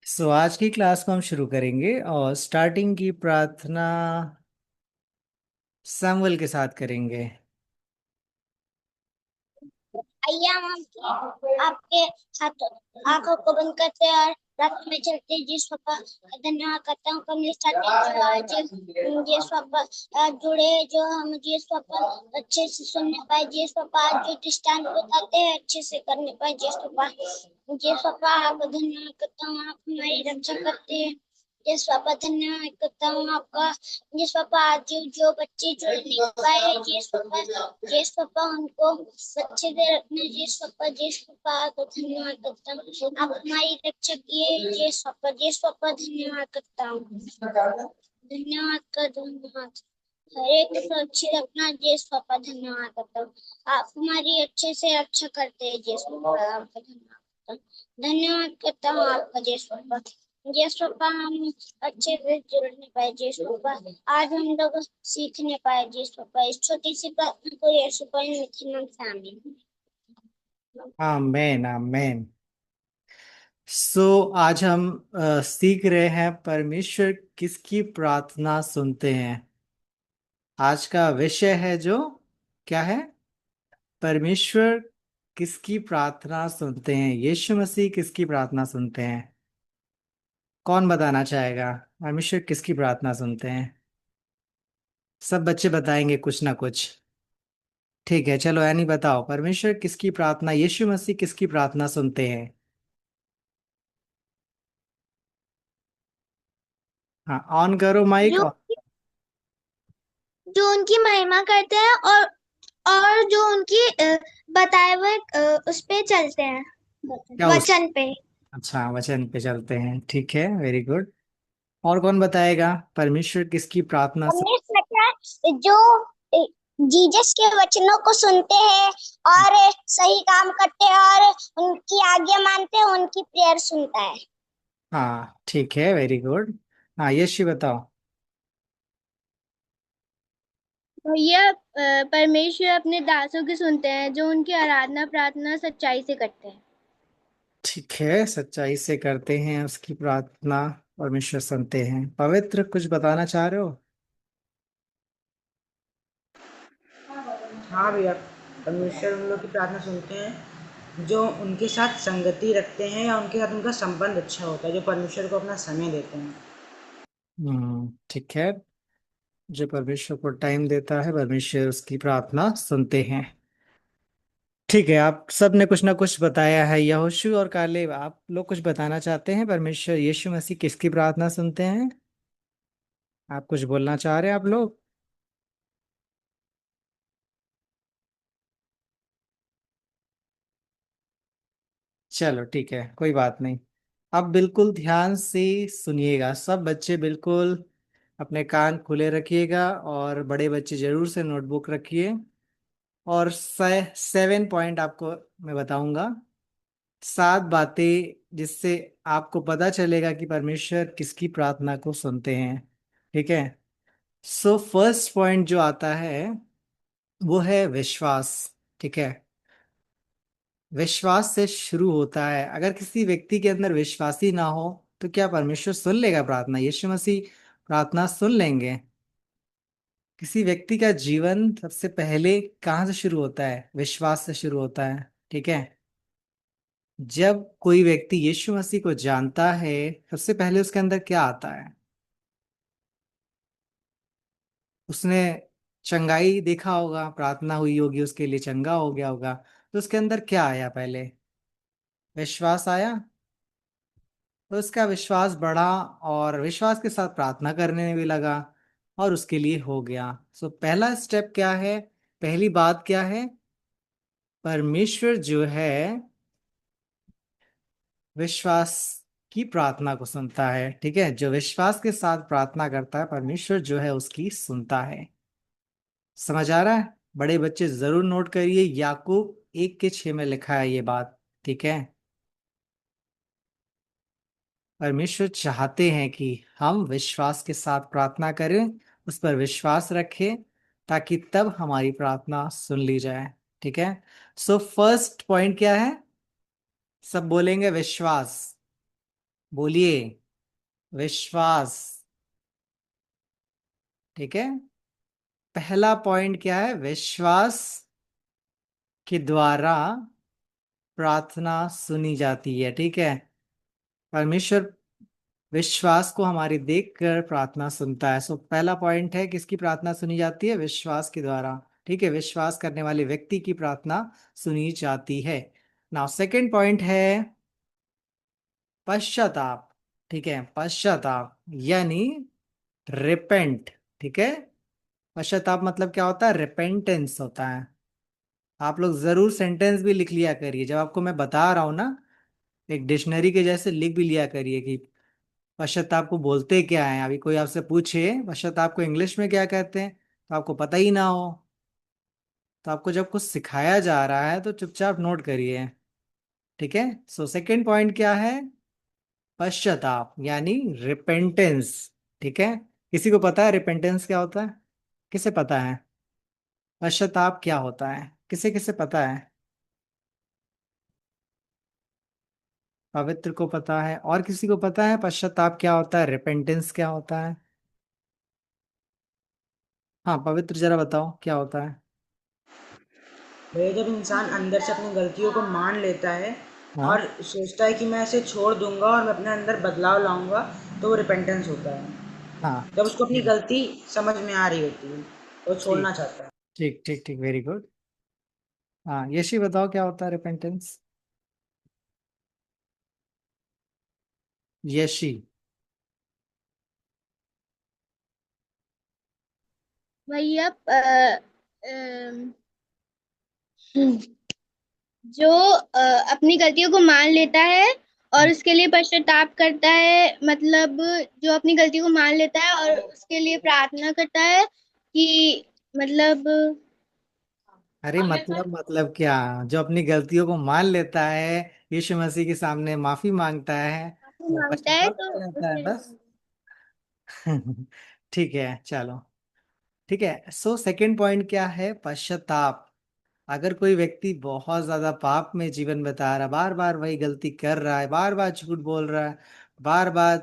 आज की क्लास को हम शुरू करेंगे और स्टार्टिंग की प्रार्थना सैमुअल के साथ करेंगे। आइए हम आपके हाथों आंखों को बंद करते हैं और रात में चलते हैं। जिस पापा धन्यवाद करता हूँ कमली स्टार्टिंग आज जिस पापा आज जुड़े जो हम जिस पापा अच्छे से सुनने पाए। जिस पापा आज जो दृष्टांत बताते हैं अच्छे से करने पाए। जिस पापा आपको धन्यवाद करता हूँ, आप हमारी रक्षा करते हैं। जिस पापा धन्यवाद करता हूँ आपका। जिस पापा आज जो बच्चे जुड़ नहीं पाए, जिस पापा उनको अच्छे से रखने। जिस पापा आपको धन्यवाद करता हूँ, आप हमारी रक्षा किए। जिस पापा धन्यवाद करता हूँ, धन्यवाद। हर एक को अच्छी रखना। जिस पापा धन्यवाद करता हूँ, आप हमारी अच्छे से रक्षा करते हैं। जिस पापा आपका धन्यवाद करता हूँ आपका। जिस पापा हम अच्छे से जुड़ने पाए। जिस पापा आज हम लोग सीखने पाए। जिस पापा इस छोटी सी प्रार्थना को यीशु पर मिथ्या नाम से आमीन। आमेन आमेन। आज हम सीख रहे हैं परमेश्वर किसकी प्रार्थना सुनते हैं। आज का विषय है जो क्या है? परमेश्वर किसकी प्रार्थना सुनते हैं, यीशु मसीह किसकी प्रार्थना सुनते हैं। कौन बताना चाहेगा परमेश्वर किसकी प्रार्थना सुनते हैं? सब बच्चे बताएंगे कुछ ना कुछ। ठीक है, चलो यानी बताओ परमेश्वर किसकी प्रार्थना, यीशु मसीह किसकी प्रार्थना सुनते हैं। हाँ, ऑन करो माइक। जो जो उनकी महिमा करते हैं और जो उनकी बताए हुए उस पे चलते हैं, क्या उस वचन पे। अच्छा, वचन पे चलते हैं, ठीक है, वेरी गुड। और कौन बताएगा परमेश्वर किसकी प्रार्थना हमने सोचा जो जीसस के वचनों को सुनते हैं और सही काम करते हैं और उनकी आज्ञा मानते हैं, उनकी प्रेयर सुनता है। हाँ ठीक है, वेरी गुड। हाँ यशी बताओ। यह परमेश्वर अपने दासों की सुनते हैं जो उनकी आराधना प्रार्थना सच्चाई से करते हैं। ठीक है, सच्चाई से करते हैं उसकी प्रार्थना, परमेश्वर सुनते हैं। पवित्र कुछ बताना चाह रहे हो? हाँ भैया, परमेश्वर उन लोग की प्रार्थना सुनते हैं जो उनके साथ संगति रखते हैं या उनके साथ उनका संबंध अच्छा होता है, जो परमेश्वर को अपना समय देते हैं। ठीक है, जो परमेश्वर को टाइम देता है परमेश्वर उसकी प्रार्थना सुनते हैं। ठीक है, आप सब ने कुछ ना कुछ बताया है। यहोशू और कालेब, आप लोग कुछ बताना चाहते हैं परमेश्वर यीशु मसीह किसकी प्रार्थना सुनते हैं? आप कुछ बोलना चाह रहे हैं आप लोग? चलो ठीक है, कोई बात नहीं। अब बिल्कुल ध्यान से सुनिएगा, सब बच्चे बिल्कुल अपने कान खुले रखिएगा और बड़े बच्चे जरूर से नोटबुक रखिए। और 7 पॉइंट आपको मैं बताऊंगा, 7 बातें जिससे आपको पता चलेगा कि परमेश्वर किसकी प्रार्थना को सुनते हैं। ठीक है, फर्स्ट पॉइंट जो आता है वो है विश्वास। ठीक है, विश्वास से शुरू होता है। अगर किसी व्यक्ति के अंदर विश्वास ही ना हो तो क्या परमेश्वर सुन लेगा प्रार्थना, यीशु मसीह प्रार्थना सुन लेंगे? किसी व्यक्ति का जीवन सबसे पहले कहाँ से शुरू होता है? विश्वास से शुरू होता है। ठीक है, जब कोई व्यक्ति यीशु मसीह को जानता है सबसे पहले उसके अंदर क्या आता है? उसने चंगाई देखा होगा, प्रार्थना हुई होगी उसके लिए, चंगा हो गया होगा। तो उसके अंदर क्या आया? पहले विश्वास आया, तो उसका विश्वास बढ़ा और विश्वास के साथ प्रार्थना करने में भी लगा और उसके लिए हो गया। पहला स्टेप क्या है, पहली बात क्या है? परमेश्वर जो है विश्वास की प्रार्थना को सुनता है। ठीक है, जो विश्वास के साथ प्रार्थना करता है परमेश्वर जो है उसकी सुनता है। समझ आ रहा है? बड़े बच्चे जरूर नोट करिए, याकूब 1:6 में लिखा है ये बात। ठीक है, परमेश्वर चाहते हैं कि हम विश्वास के साथ प्रार्थना करें, उस पर विश्वास रखें, ताकि तब हमारी प्रार्थना सुन ली जाए। ठीक है, फर्स्ट पॉइंट क्या है? सब बोलेंगे विश्वास। बोलिए। विश्वास। ठीक है। पहला पॉइंट क्या है? विश्वास के द्वारा प्रार्थना सुनी जाती है। ठीक है। परमेश्वर विश्वास को हमारी देखकर प्रार्थना सुनता है। सो पहला पॉइंट है, किसकी प्रार्थना सुनी जाती है? विश्वास के द्वारा। ठीक है, विश्वास करने वाले व्यक्ति की प्रार्थना सुनी जाती है। नाउ सेकंड पॉइंट है पश्चाताप। ठीक है, पश्चाताप यानी रिपेंट। ठीक है। पश्चाताप मतलब क्या होता है? रिपेंटेंस होता है। आप लोग जरूर सेंटेंस भी लिख लिया करिए, जब आपको मैं बता रहा हूं ना, एक डिक्शनरी के जैसे लिख भी लिया करिए कि पश्चाताप को बोलते क्या है। अभी कोई आपसे पूछे पश्चाताप को इंग्लिश में क्या कहते हैं, तो आपको पता ही ना हो, तो आपको जब कुछ सिखाया जा रहा है तो चुपचाप नोट करिए। ठीक है। सो सेकंड पॉइंट क्या है? पश्चाताप यानी रिपेंटेंस। ठीक है। किसी को पता है रिपेंटेंस क्या होता है? किसे पता है पश्चाताप क्या होता है? किसे किसे पता है? पवित्र को पता है, और किसी को पता है पश्चाताप क्या होता है, रिपेंटेंस क्या होता है? हाँ, पवित्र जरा बताओ क्या होता है। भैया जब इंसान अंदर से अपनी गलतियों को मान लेता है हाँ। और सोचता है कि मैं इसे छोड़ दूंगा और मैं अपने अंदर बदलाव लाऊंगा, तो वो रिपेंटेंस होता है। हाँ। जब उसको अपनी ठीक। गलती समझ में आ रही होती है, वो छोड़ना ठीक चाहता है। ठीक ठीक ठीक, वेरी गुड। हाँ, यशी बताओ क्या होता है रिपेंटेंस। यशी। भैया जो अपनी गलतियों को मान लेता है और उसके लिए पश्चाताप करता है, मतलब जो अपनी गलती को मान लेता है और उसके लिए प्रार्थना करता है कि मतलब अरे मतलब क्या? जो अपनी गलतियों को मान लेता है, यीशु मसीह के सामने माफी मांगता है, माफी वो मांगता है पश्चाताप तो कर जाता है उसके बस। ठीक है, चलो। ठीक है। सो सेकंड पॉइंट क्या है? पश्चाताप। अगर कोई व्यक्ति बहुत ज्यादा पाप में जीवन बिता रहा है, बार बार वही गलती कर रहा है, बार बार झूठ बोल रहा है, बार बार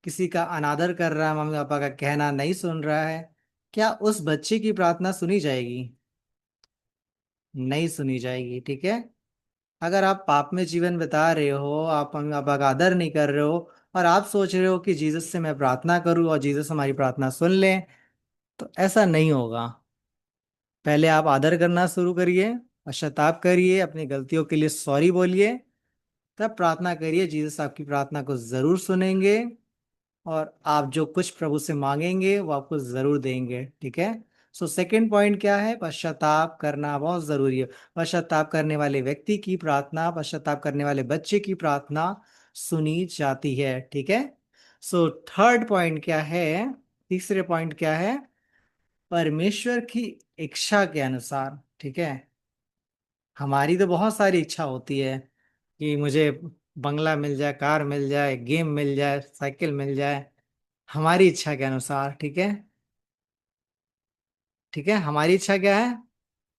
किसी का अनादर कर रहा है, मम्मी पापा का कहना नहीं सुन रहा है, क्या उस बच्चे की प्रार्थना सुनी जाएगी? नहीं सुनी जाएगी। ठीक है। अगर आप पाप में जीवन बिता रहे हो, आप मम्मी पापा का आदर नहीं कर रहे हो, और आप सोच रहे हो कि जीसस से मैं प्रार्थना करूं और जीसस हमारी प्रार्थना सुन ले, तो ऐसा नहीं होगा। पहले आप आदर करना शुरू करिए, पश्चाताप करिए, अपनी गलतियों के लिए सॉरी बोलिए, तब प्रार्थना करिए। जीसस आपकी प्रार्थना को जरूर सुनेंगे, और आप जो कुछ प्रभु से मांगेंगे वो आपको जरूर देंगे। ठीक है। सो सेकंड पॉइंट क्या है? पश्चाताप करना बहुत जरूरी है। पश्चाताप करने वाले व्यक्ति की प्रार्थना, पश्चाताप करने वाले बच्चे की प्रार्थना सुनी जाती है। ठीक है। सो थर्ड पॉइंट क्या है? तीसरे पॉइंट क्या है? परमेश्वर की इच्छा के अनुसार। ठीक है। हमारी तो बहुत सारी इच्छा होती है कि मुझे बंगला मिल जाए, कार मिल जाए, गेम मिल जाए, साइकिल मिल जाए, हमारी इच्छा के अनुसार। ठीक है। ठीक है, हमारी इच्छा क्या है?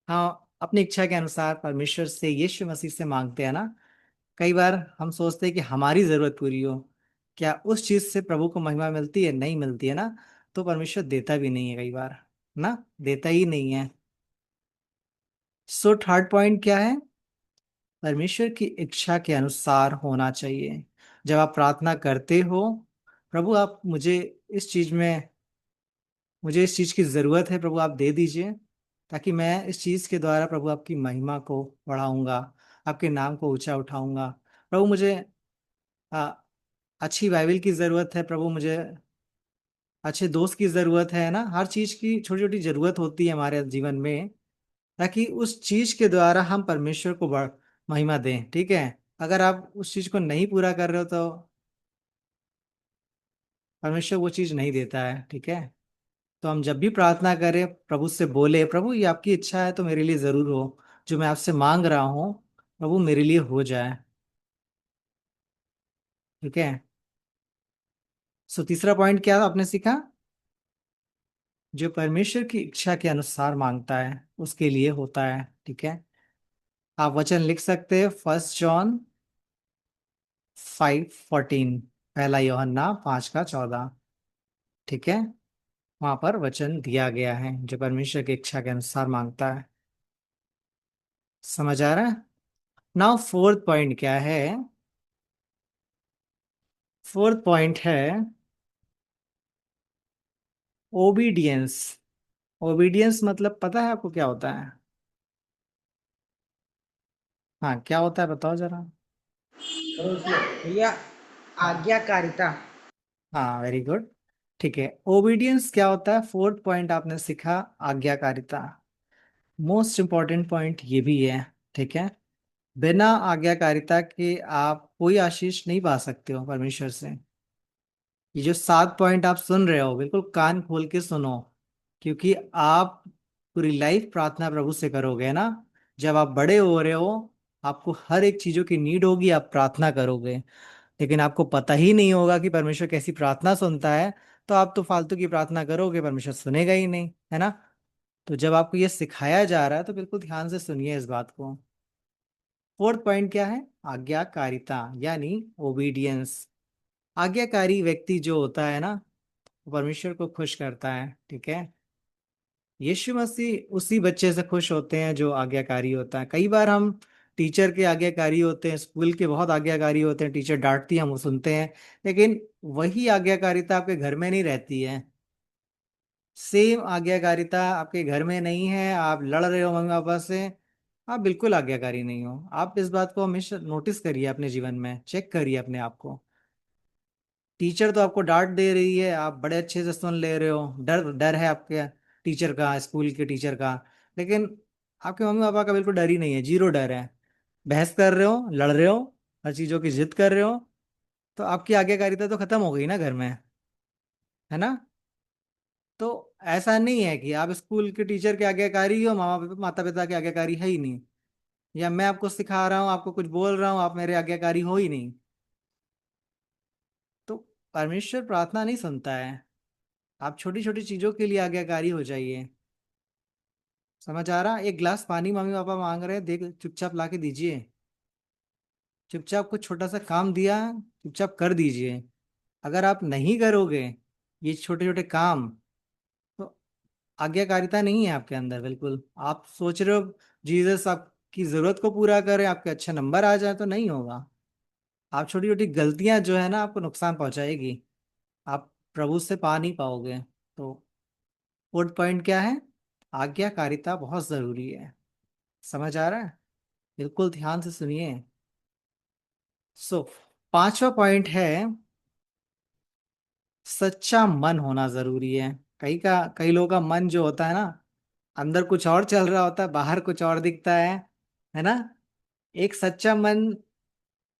हाँ, अपनी इच्छा के अनुसार परमेश्वर से, यीशु मसीह से मांगते हैं ना। कई बार हम सोचते हैं कि हमारी जरूरत पूरी हो, क्या उस चीज से प्रभु को महिमा मिलती है? नहीं मिलती है ना। तो परमेश्वर देता भी नहीं है कई बार, ना, देता ही नहीं है। सो थर्ड पॉइंट क्या है? परमेश्वर की इच्छा के अनुसार होना चाहिए। जब आप प्रार्थना करते हो, प्रभु आप मुझे इस चीज की जरूरत है, प्रभु आप दे दीजिए, ताकि मैं इस चीज के द्वारा प्रभु आपकी महिमा को बढ़ाऊंगा, आपके नाम को ऊंचा उठाऊंगा। प्रभु मुझे आ, अच्छी बाइबल की जरूरत है, प्रभु मुझे अच्छे दोस्त की जरूरत है ना। हर चीज की छोटी छोटी जरूरत होती है हमारे जीवन में, ताकि उस चीज के द्वारा हम परमेश्वर को महिमा दें। ठीक है। अगर आप उस चीज को नहीं पूरा कर रहे हो, तो परमेश्वर वो चीज नहीं देता है। ठीक है। तो हम जब भी प्रार्थना करें, प्रभु से बोले, प्रभु ये आपकी इच्छा है तो मेरे लिए जरूर हो, जो मैं आपसे मांग रहा हूँ प्रभु मेरे लिए हो जाए। ठीक है। सो तीसरा पॉइंट क्या आपने सीखा? जो परमेश्वर की इच्छा के अनुसार मांगता है उसके लिए होता है। ठीक है। आप वचन लिख सकते हैं, 1 जॉन 5:14। पहला यूहन्ना 5 का 14। ठीक है, वहां पर वचन दिया गया है जो परमेश्वर की इच्छा के अनुसार मांगता है। समझ आ रहा है? नाउ फोर्थ पॉइंट क्या है? फोर्थ पॉइंट है ओबीडियंस। ओबीडियंस मतलब पता है आपको क्या होता है? हाँ, क्या होता है बताओ जरा। भैया, आज्ञाकारिता। हाँ, वेरी गुड। ठीक है, ओबीडियंस क्या होता है? फोर्थ पॉइंट आपने सीखा, आज्ञाकारिता। मोस्ट इंपॉर्टेंट पॉइंट ये भी है। ठीक है, बिना आज्ञाकारिता के आप कोई आशीष नहीं पा सकते हो परमेश्वर से। ये जो 7 पॉइंट आप सुन रहे हो, बिल्कुल कान खोल के सुनो, क्योंकि आप पूरी लाइफ प्रार्थना प्रभु से करोगे ना। जब आप बड़े हो रहे हो, आपको हर एक चीजों की नीड होगी, आप प्रार्थना करोगे, लेकिन आपको पता ही नहीं होगा कि परमेश्वर कैसी प्रार्थना सुनता है। तो आप तो फालतू की प्रार्थना करोगे, परमेश्वर सुनेगा ही नहीं, है ना। तो जब आपको ये सिखाया जा रहा है तो बिल्कुल ध्यान से सुनिए इस बात को। फोर्थ पॉइंट क्या है? आज्ञाकारिता, यानी ओबीडियंस। आज्ञाकारी व्यक्ति जो होता है ना, वो परमेश्वर को खुश करता है। ठीक है, यीशु मसीह उसी बच्चे से खुश होते हैं जो आज्ञाकारी होता है। कई बार हम टीचर के आज्ञाकारी होते हैं, स्कूल के बहुत आज्ञाकारी होते हैं, टीचर डांटती है हम वो सुनते हैं, लेकिन वही आज्ञाकारिता आपके घर में नहीं रहती है। सेम आज्ञाकारिता आपके घर में नहीं है, आप लड़ रहे हो मम्मी पापा से, आप बिल्कुल आज्ञाकारी नहीं हो। आप इस बात को हमेशा नोटिस करिए, अपने जीवन में चेक करिए अपने आप को। टीचर तो आपको डांट दे रही है, आप बड़े अच्छे से सुन ले रहे हो, डर डर है आपके टीचर का, स्कूल के टीचर का, लेकिन आपके मम्मी पापा का बिल्कुल डर ही नहीं है, जीरो डर है। बहस कर रहे हो, लड़ रहे हो, हर चीजों की जिद कर रहे हो, तो आपकी आज्ञाकारिता तो खत्म हो गई ना घर में, है ना। तो ऐसा नहीं है कि आप स्कूल के टीचर के आज्ञाकारी हो, माता पिता के आज्ञाकारी है ही नहीं, या मैं आपको सिखा रहा हूँ, आपको कुछ बोल रहा हूँ, आप मेरे आज्ञाकारी हो ही नहीं। तो परमेश्वर प्रार्थना नहीं सुनता है। आप छोटी छोटी चीजों के लिए आज्ञाकारी हो जाइए। समझ आ रहा? एक गिलास पानी मम्मी पापा मांग रहे हैं, देख चुपचाप ला के दीजिए। चुपचाप कुछ छोटा सा काम दिया, चुपचाप कर दीजिए। अगर आप नहीं करोगे ये छोटे छोटे काम, तो आज्ञाकारिता नहीं है आपके अंदर बिल्कुल। आप सोच रहे हो जीसस आपकी जरूरत को पूरा करे, आपके अच्छे नंबर आ जाए, तो नहीं होगा। आप छोटी छोटी गलतियां जो है ना, आपको नुकसान पहुंचाएगी, आप प्रभु से पा नहीं पाओगे। तो फोर्थ पॉइंट क्या है? आज्ञाकारिता बहुत जरूरी है। समझ आ रहा है? बिल्कुल ध्यान से सुनिए। सो पांचवा पॉइंट है सच्चा मन होना जरूरी है। कई लोगों का मन जो होता है ना, अंदर कुछ और चल रहा होता है, बाहर कुछ और दिखता है ना। एक सच्चा मन,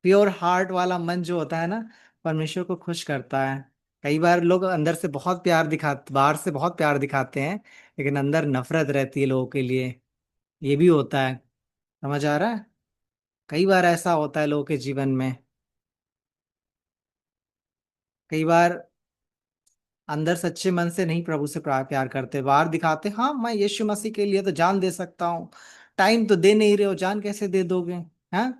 प्योर हार्ट वाला मन जो होता है ना, परमेश्वर को खुश करता है। कई बार लोग अंदर से बहुत प्यार दिखाते, बाहर से बहुत प्यार दिखाते हैं, लेकिन अंदर नफरत रहती है लोगों के लिए। ये भी होता है। समझ आ रहा है? कई बार ऐसा होता है लोगों के जीवन में। कई बार अंदर सच्चे मन से नहीं प्रभु से प्यार करते, बाहर दिखाते, हाँ मैं यीशु मसीह के लिए तो जान दे सकता हूँ। टाइम तो दे नहीं रहे हो, जान कैसे दे दोगे? हाँ,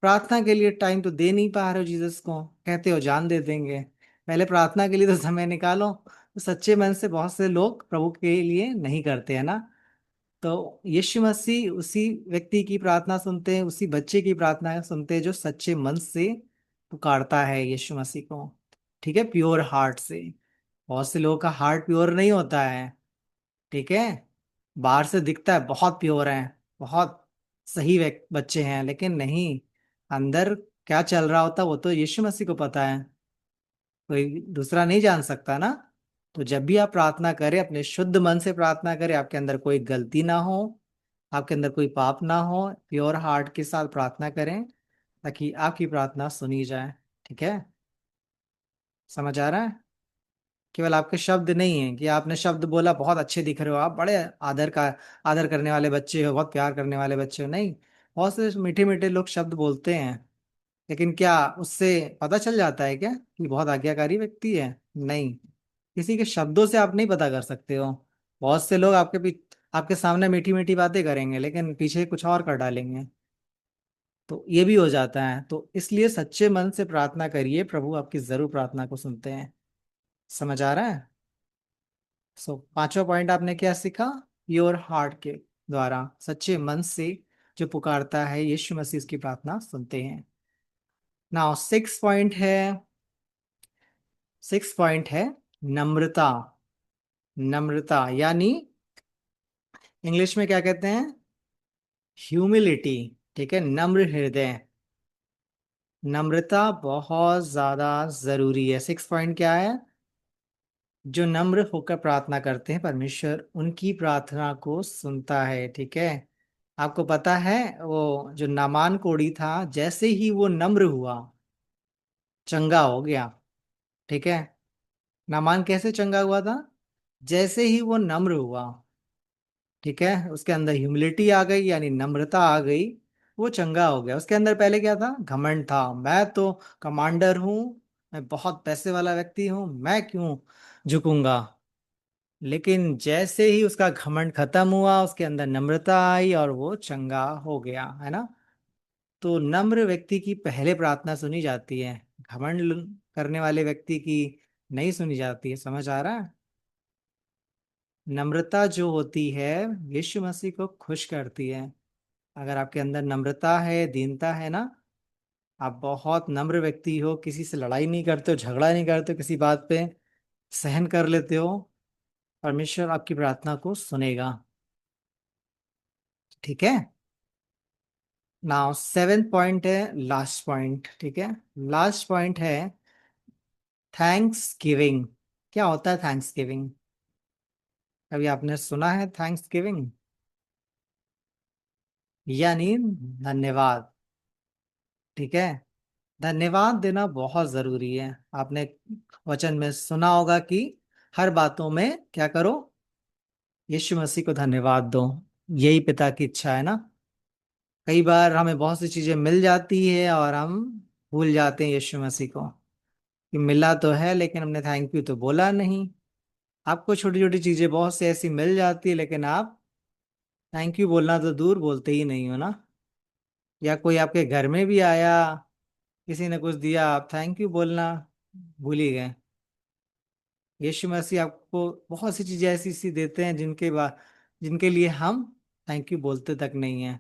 प्रार्थना के लिए टाइम तो दे नहीं पा रहे हो जीसस को, कहते हो जान दे देंगे। पहले प्रार्थना के लिए तो समय निकालो। तो सच्चे मन से बहुत से लोग प्रभु के लिए नहीं करते, है ना। तो यीशु मसीह उसी व्यक्ति की प्रार्थना सुनते हैं, उसी बच्चे की प्रार्थना सुनते हैं जो सच्चे मन से पुकारता है यीशु मसीह को। ठीक है, प्योर हार्ट से। बहुत से लोगों का हार्ट प्योर नहीं होता है। ठीक है, बाहर से दिखता है बहुत प्योर है, बहुत सही बच्चे हैं, लेकिन नहीं, अंदर क्या चल रहा होता है वो तो यीशु मसीह को पता है, कोई दूसरा नहीं जान सकता ना। तो जब भी आप प्रार्थना करें, अपने शुद्ध मन से प्रार्थना करें, आपके अंदर कोई गलती ना हो, आपके अंदर कोई पाप ना हो, प्योर हार्ट के साथ प्रार्थना करें, ताकि आपकी प्रार्थना सुनी जाए। ठीक है, समझ आ रहा है? केवल आपके शब्द नहीं है कि आपने शब्द बोला, बहुत अच्छे दिख रहे हो, आप बड़े आदर करने वाले बच्चे हो, बहुत प्यार करने वाले बच्चे हो, नहीं। बहुत से मीठे मीठे लोग शब्द बोलते हैं, लेकिन क्या उससे पता चल जाता है क्या कि बहुत आज्ञाकारी व्यक्ति है? नहीं, किसी के शब्दों से आप नहीं पता कर सकते हो। बहुत से लोग आपके सामने मीठी मीठी बातें करेंगे, लेकिन पीछे कुछ और कर डालेंगे। तो ये भी हो जाता है। तो इसलिए सच्चे मन से प्रार्थना करिए, प्रभु आपकी जरूर प्रार्थना को सुनते हैं। समझ आ रहा है? पांचवा पॉइंट आपने क्या सीखा? योर हार्ट के द्वारा सच्चे मन से जो पुकारता है यीशु मसीह उसकी प्रार्थना सुनते हैं। नाउ सिक्स पॉइंट है नम्रता। नम्रता यानी इंग्लिश में क्या कहते हैं? ह्यूमिलिटी। ठीक है, नम्र हृदय। नम्रता बहुत ज्यादा जरूरी है। सिक्स पॉइंट क्या है? जो नम्र होकर प्रार्थना करते हैं परमेश्वर उनकी प्रार्थना को सुनता है। ठीक है, आपको पता है वो जो नामान कोढ़ी था, जैसे ही वो नम्र हुआ चंगा हो गया। ठीक है, नामान कैसे चंगा हुआ था? जैसे ही वो नम्र हुआ। ठीक है, उसके अंदर ह्यूमिलिटी आ गई यानी नम्रता आ गई, वो चंगा हो गया। उसके अंदर पहले क्या था? घमंड था, मैं तो कमांडर हूं, मैं बहुत पैसे वाला व्यक्ति हूं, मैं क्यों झुकूंगा। लेकिन जैसे ही उसका घमंड खत्म हुआ उसके अंदर नम्रता आई और वो चंगा हो गया, है ना। तो नम्र व्यक्ति की पहले प्रार्थना सुनी जाती है, घमंड करने वाले व्यक्ति की नहीं सुनी जाती है। समझ आ रहा है? नम्रता जो होती है यीशु मसीह को खुश करती है। अगर आपके अंदर नम्रता है, दीनता है ना, आप बहुत नम्र व्यक्ति हो, किसी से लड़ाई नहीं करते हो, झगड़ा नहीं करते हो, किसी बात पे सहन कर लेते हो, परमेश्वर आपकी प्रार्थना को सुनेगा। ठीक है। नाउ सेवेंथ पॉइंट है, लास्ट पॉइंट। ठीक है, लास्ट पॉइंट है थैंक्स गिविंग। क्या होता है थैंक्स गिविंग? कभी आपने सुना है थैंक्स गिविंग? यानी धन्यवाद। ठीक है, धन्यवाद देना बहुत जरूरी है। आपने वचन में सुना होगा कि हर बातों में क्या करो? यीशु मसीह को धन्यवाद दो। यही पिता की इच्छा है ना। कई बार हमें बहुत सी चीजें मिल जाती है और हम भूल जाते हैं यीशु मसीह को, कि मिला तो है लेकिन हमने थैंक यू तो बोला नहीं। आपको छोटी छोटी चीजें बहुत सी ऐसी मिल जाती है लेकिन आप थैंक यू बोलना तो दूर, बोलते ही नहीं हो ना। या कोई आपके घर में भी आया, किसी ने कुछ दिया, आप थैंक यू बोलना भूल ही गए। यीशु मसीह आपको बहुत सी चीजें ऐसी सी देते हैं जिनके लिए हम थैंक यू बोलते तक नहीं है।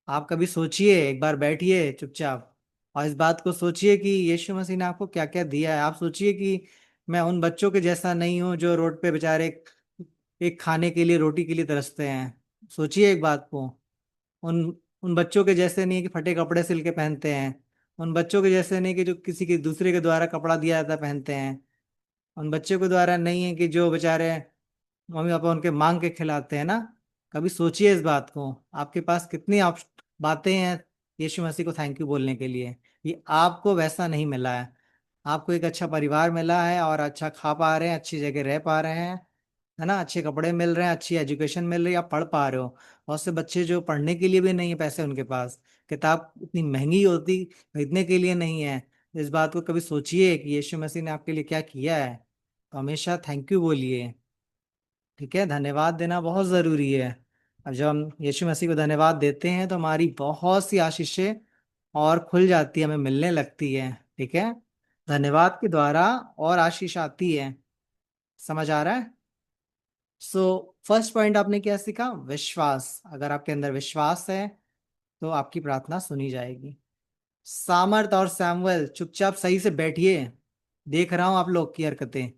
आप कभी सोचिए, एक बार बैठिए चुपचाप और इस बात को सोचिए कि यीशु मसीह ने आपको क्या क्या दिया है। आप सोचिए कि मैं उन बच्चों के जैसा नहीं हूँ जो रोड पे बेचारे एक खाने के लिए, रोटी के लिए तरसते हैं। सोचिए एक बात को। उन उन बच्चों के जैसे नहीं कि फटे कपड़े सिल के पहनते हैं। उन बच्चों के जैसे नहीं कि जो किसी के दूसरे के द्वारा कपड़ा दिया जाता है पहनते हैं। उन बच्चों के द्वारा नहीं है कि जो बेचारे मम्मी पापा उनके मांग के खिलाते हैं ना। कभी सोचिए इस बात को। आपके पास कितनी बातें हैं यीशु मसीह को थैंक यू बोलने के लिए। ये आपको वैसा नहीं मिला है। आपको एक अच्छा परिवार मिला है और अच्छा खा पा रहे हैं, अच्छी जगह रह पा रहे हैं, है ना, अच्छे कपड़े मिल रहे हैं, अच्छी एजुकेशन मिल रही है, आप पढ़ पा रहे हो। बहुत से बच्चे जो पढ़ने के लिए भी नहीं है पैसे उनके पास, किताब इतनी महंगी होती खरीदने के लिए नहीं है। इस बात को कभी सोचिए कि यीशु मसीह ने आपके लिए क्या किया है। तो हमेशा थैंक यू बोलिए। ठीक है, धन्यवाद देना बहुत जरूरी है। अब जब हम यीशु मसीह को धन्यवाद देते हैं तो हमारी बहुत सी आशीषें और खुल जाती है, हमें मिलने लगती है। ठीक है, धन्यवाद के द्वारा और आशीष आती है। समझ आ रहा है? सो फर्स्ट पॉइंट आपने क्या सीखा? विश्वास। अगर आपके अंदर विश्वास है तो आपकी प्रार्थना सुनी जाएगी। सामर्थ और सैमुअल चुपचाप सही से बैठिए, देख रहा हूं आप लोग की हरकतें,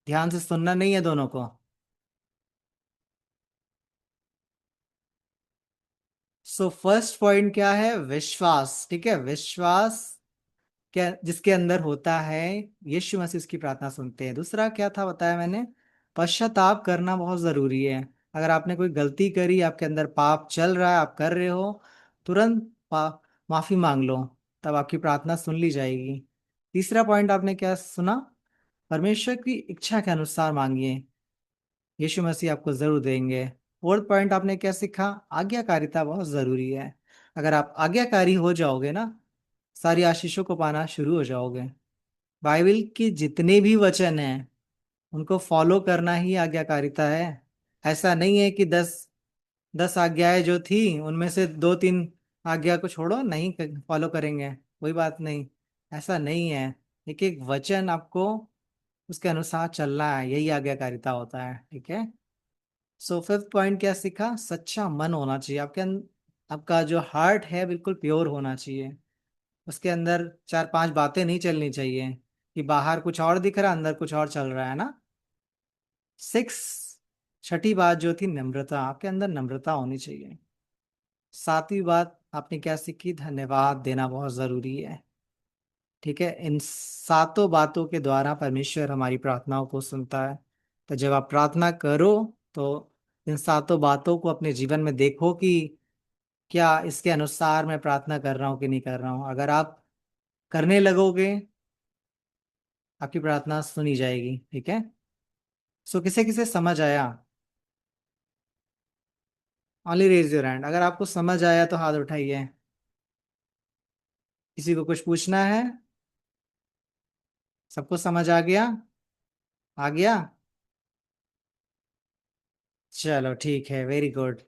ध्यान से सुनना नहीं है दोनों को। सो फर्स्ट पॉइंट क्या है? विश्वास। ठीक है, विश्वास क्या जिसके अंदर होता है यीशु मसीह उसकी प्रार्थना सुनते हैं। दूसरा क्या था बताया मैंने? पश्चाताप करना बहुत जरूरी है। अगर आपने कोई गलती करी, आपके अंदर पाप चल रहा है, आप कर रहे हो, तुरंत माफी मांग लो, तब आपकी प्रार्थना सुन ली जाएगी। तीसरा पॉइंट आपने क्या सुना? परमेश्वर की इच्छा के अनुसार मांगिए, यीशु मसीह आपको जरूर देंगे। फोर्थ पॉइंट आपने क्या सीखा? आज्ञाकारिता बहुत जरूरी है। अगर आप आज्ञाकारी हो जाओगे ना, सारी आशीषों को पाना शुरू हो जाओगे। बाइबल के जितने भी वचन हैं उनको फॉलो करना ही आज्ञाकारिता है। ऐसा नहीं है कि 10 10 आज्ञाएं जो थी उनमें से 2-3 आज्ञा को छोड़ो, नहीं फॉलो करेंगे, कोई बात नहीं। ऐसा नहीं है, एक एक वचन आपको उसके अनुसार चलना है, यही आज्ञाकारिता होता है, ठीक है। सो फिफ्थ पॉइंट क्या सीखा? सच्चा मन होना चाहिए आपके आपका जो हार्ट है बिल्कुल प्योर होना चाहिए। उसके अंदर 4-5 बातें नहीं चलनी चाहिए कि बाहर कुछ और दिख रहा अंदर कुछ और चल रहा है ना। सिक्स, छठी बात जो थी नम्रता, आपके अंदर नम्रता होनी चाहिए। सातवीं बात आपने क्या सीखी? धन्यवाद देना बहुत जरूरी है, ठीक है। इन सातों बातों के द्वारा परमेश्वर हमारी प्रार्थनाओं को सुनता है। तो जब आप प्रार्थना करो तो इन सातों बातों को अपने जीवन में देखो कि क्या इसके अनुसार मैं प्रार्थना कर रहा हूँ कि नहीं कर रहा हूँ। अगर आप करने लगोगे आपकी प्रार्थना सुनी जाएगी, ठीक है। सो किसे किसे समझ आया? ऑनली रेज योर हैंड अगर आपको समझ आया तो हाथ उठाइए। किसी को कुछ पूछना है? सबको समझ आ गया? आ गया? चलो ठीक है, वेरी गुड।